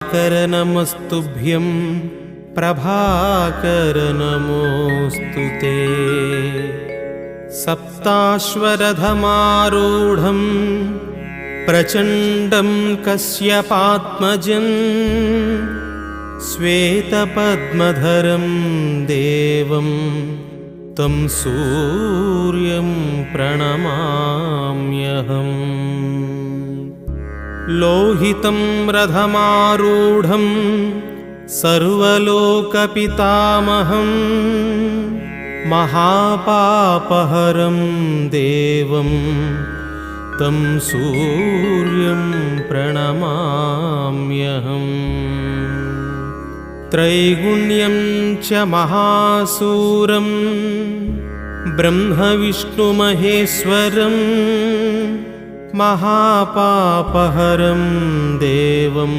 दिवाकर नमस्तुभ्यं प्रभाकर नमोऽस्तु ते। सप्ताश्वरथमारूढं प्रचण्डं कश्यपात्मजं श्वेतपद्मधरं देवं तं सूर्यं प्रणमाम्यहम्। लोहितं रथमारूढं सर्वलोकपितामहं महापापहरं देवं तं सूर्यं प्रणमाम्यहम्। त्रैगुण्यं च महासूरं ब्रह्मविष्णुमहेश्वरं महापापहरं देवं